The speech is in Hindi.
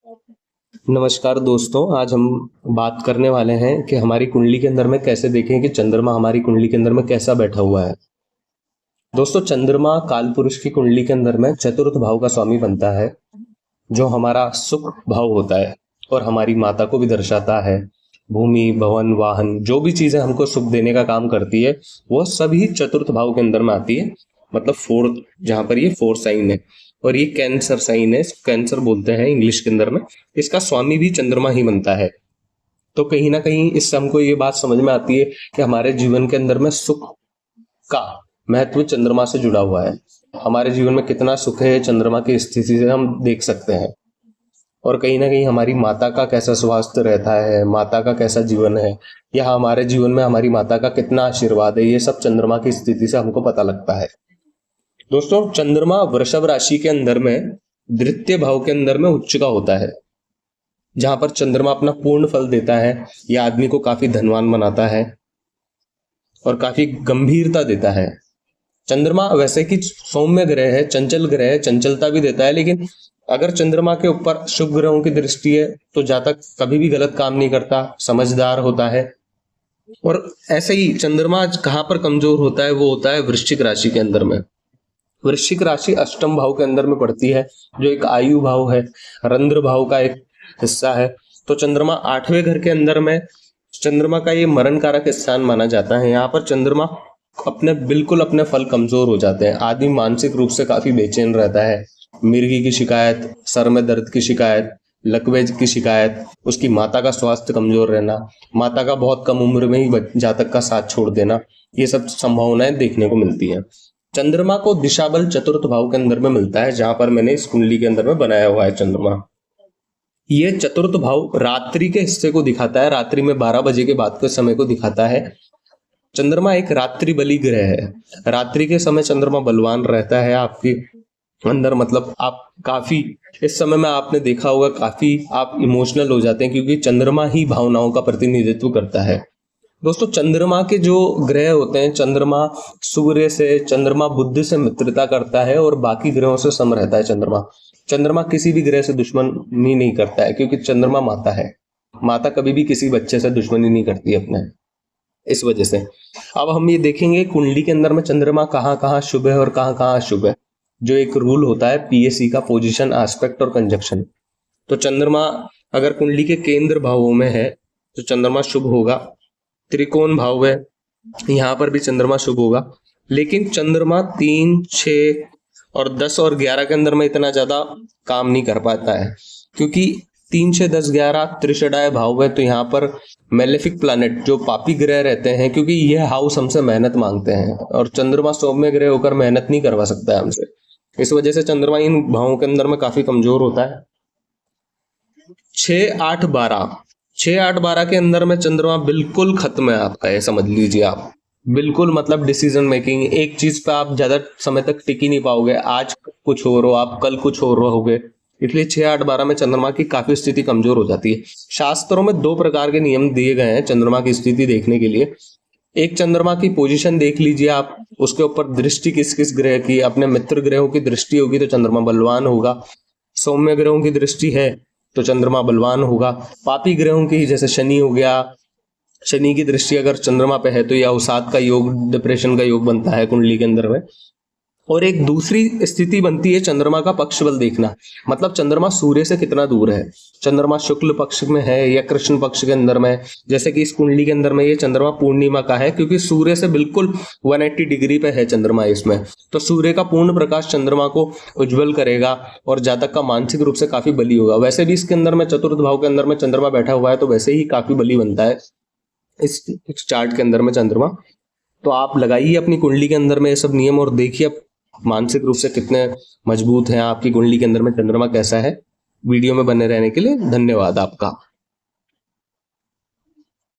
नमस्कार दोस्तों, आज हम बात करने वाले हैं कि हमारी कुंडली के अंदर में कैसे देखें कि चंद्रमा हमारी कुंडली के अंदर में कैसा बैठा हुआ है। दोस्तों, चंद्रमा कालपुरुष की कुंडली के अंदर में चतुर्थ भाव का स्वामी बनता है, जो हमारा सुख भाव होता है और हमारी माता को भी दर्शाता है। भूमि, भवन, वाहन, जो भी चीजें हमको सुख देने का काम करती है वो सभी चतुर्थ भाव के अंदर में आती है। मतलब फोर्थ, जहां पर ये फोर्थ साइन है और ये कैंसर साइन है, कैंसर बोलते हैं इंग्लिश के अंदर में। इसका स्वामी भी चंद्रमा ही बनता है। तो कहीं ना कहीं इससे हमको ये बात समझ में आती है कि हमारे जीवन के अंदर में सुख का महत्व चंद्रमा से जुड़ा हुआ है। हमारे जीवन में कितना सुख है चंद्रमा की स्थिति से हम देख सकते हैं। और कहीं ना कहीं हमारी माता का कैसा स्वास्थ्य रहता है, माता का कैसा जीवन है, या हमारे जीवन में हमारी माता का कितना आशीर्वाद है, ये सब चंद्रमा की स्थिति से हमको पता लगता है। दोस्तों, चंद्रमा वृषभ राशि के अंदर में द्वितीय भाव के अंदर में उच्च का होता है, जहां पर चंद्रमा अपना पूर्ण फल देता है। यह आदमी को काफी धनवान बनाता है और काफी गंभीरता देता है। चंद्रमा वैसे कि सौम्य ग्रह है, चंचल ग्रह है, चंचलता भी देता है, लेकिन अगर चंद्रमा के ऊपर शुभ ग्रहों की दृष्टि है तो जातक कभी भी गलत काम नहीं करता, समझदार होता है। और ऐसे ही चंद्रमा कहाँ पर कमजोर होता है, वो होता है वृश्चिक राशि के अंदर में। वृश्चिक राशि अष्टम भाव के अंदर में पड़ती है, जो एक आयु भाव है, रंध्र भाव का एक हिस्सा है। तो चंद्रमा आठवें घर के अंदर में चंद्रमा का ये मरण कारक स्थान माना जाता है। यहाँ पर चंद्रमा बिल्कुल अपने फल कमजोर हो जाते हैं। आदमी मानसिक रूप से काफी बेचैन रहता है। मिर्गी की शिकायत, सर में दर्द की शिकायत, लकवे की शिकायत, उसकी माता का स्वास्थ्य कमजोर रहना, माता का बहुत कम उम्र में ही जातक का साथ छोड़ देना, ये सब संभावनाएं देखने को मिलती है। चंद्रमा को दिशा बल चतुर्थ भाव के अंदर में मिलता है, जहां पर मैंने इस कुंडली के अंदर में बनाया हुआ है चंद्रमा। ये चतुर्थ भाव रात्रि के हिस्से को दिखाता है, रात्रि में 12 बजे के बाद के समय को दिखाता है। चंद्रमा एक रात्रि बली ग्रह है। रात्रि के समय चंद्रमा बलवान रहता है आपके अंदर। मतलब आप काफी, इस समय में आपने देखा होगा, काफी आप इमोशनल हो जाते हैं, क्योंकि चंद्रमा ही भावनाओं का प्रतिनिधित्व करता है। दोस्तों, चंद्रमा के जो ग्रह होते हैं, चंद्रमा सूर्य से, चंद्रमा बुध से मित्रता करता है और बाकी ग्रहों से सम रहता है। चंद्रमा किसी भी ग्रह से दुश्मनी नहीं करता है, क्योंकि चंद्रमा माता है। माता कभी भी किसी बच्चे से दुश्मनी नहीं करती अपने, इस वजह से। अब हम ये देखेंगे कुंडली के अंदर में चंद्रमा कहाँ कहाँ शुभ है और कहाँ कहाँ अशुभ है। जो एक रूल होता है पीएससी का, पोजीशन, एस्पेक्ट और कंजक्शन। तो चंद्रमा अगर कुंडली के केंद्र भावों में है तो चंद्रमा शुभ होगा। त्रिकोण भाव है, यहाँ पर भी चंद्रमा शुभ होगा। लेकिन चंद्रमा 3, 6 और 10 और 11 के अंदर में इतना ज्यादा काम नहीं कर पाता है, क्योंकि 3, 6, 10, 11 त्रिषडाय भाव है। तो यहाँ पर मेलेफिक प्लैनेट, जो पापी ग्रह रहते हैं, क्योंकि यह हाउस हमसे मेहनत मांगते हैं और चंद्रमा सौम्य ग्रह होकर मेहनत नहीं करवा सकता है हमसे। इस वजह से चंद्रमा इन भावों के अंदर में काफी कमजोर होता है। 6, 8, 12, 6, 8, 12 के अंदर में चंद्रमा बिल्कुल खत्म है आपका, ये समझ लीजिए आप। बिल्कुल, मतलब डिसीजन मेकिंग, एक चीज पे आप ज्यादा समय तक टिक ही नहीं पाओगे। आज कुछ और हो आप, कल कुछ और रहोगे। इसलिए 6, 8, 12 में चंद्रमा की काफी स्थिति कमजोर हो जाती है। शास्त्रों में 2 प्रकार के नियम दिए गए हैं चंद्रमा की स्थिति देखने के लिए। एक, चंद्रमा की पोजीशन देख लीजिए आप, उसके ऊपर दृष्टि किस किस ग्रह की, अपने मित्र ग्रहों की दृष्टि होगी तो चंद्रमा बलवान होगा। सौम्य ग्रहों की दृष्टि है तो चंद्रमा बलवान होगा। पापी ग्रहों की, जैसे शनि हो गया, शनि की दृष्टि अगर चंद्रमा पे है तो यह अवसाद का योग, डिप्रेशन का योग बनता है कुंडली के अंदर में। और एक दूसरी स्थिति बनती है चंद्रमा का पक्ष बल देखना। मतलब चंद्रमा सूर्य से कितना दूर है, चंद्रमा शुक्ल पक्ष में है या कृष्ण पक्ष के अंदर में। जैसे कि इस कुंडली के अंदर में ये चंद्रमा पूर्णिमा का है, क्योंकि सूर्य से बिल्कुल 180 डिग्री पे है चंद्रमा इसमें। तो सूर्य का पूर्ण प्रकाश चंद्रमा को उज्जवल करेगा और जातक का मानसिक रूप से काफी बली होगा। वैसे भी इसके अंदर में चतुर्थ भाव के अंदर में चंद्रमा बैठा हुआ है, तो वैसे ही काफी बली बनता है इस चार्ट के अंदर में चंद्रमा। तो आप लगाइए अपनी कुंडली के अंदर में ये सब नियम और देखिए मानसिक रूप से कितने मजबूत हैं, आपकी कुंडली के अंदर में चंद्रमा कैसा है। वीडियो में बने रहने के लिए धन्यवाद आपका।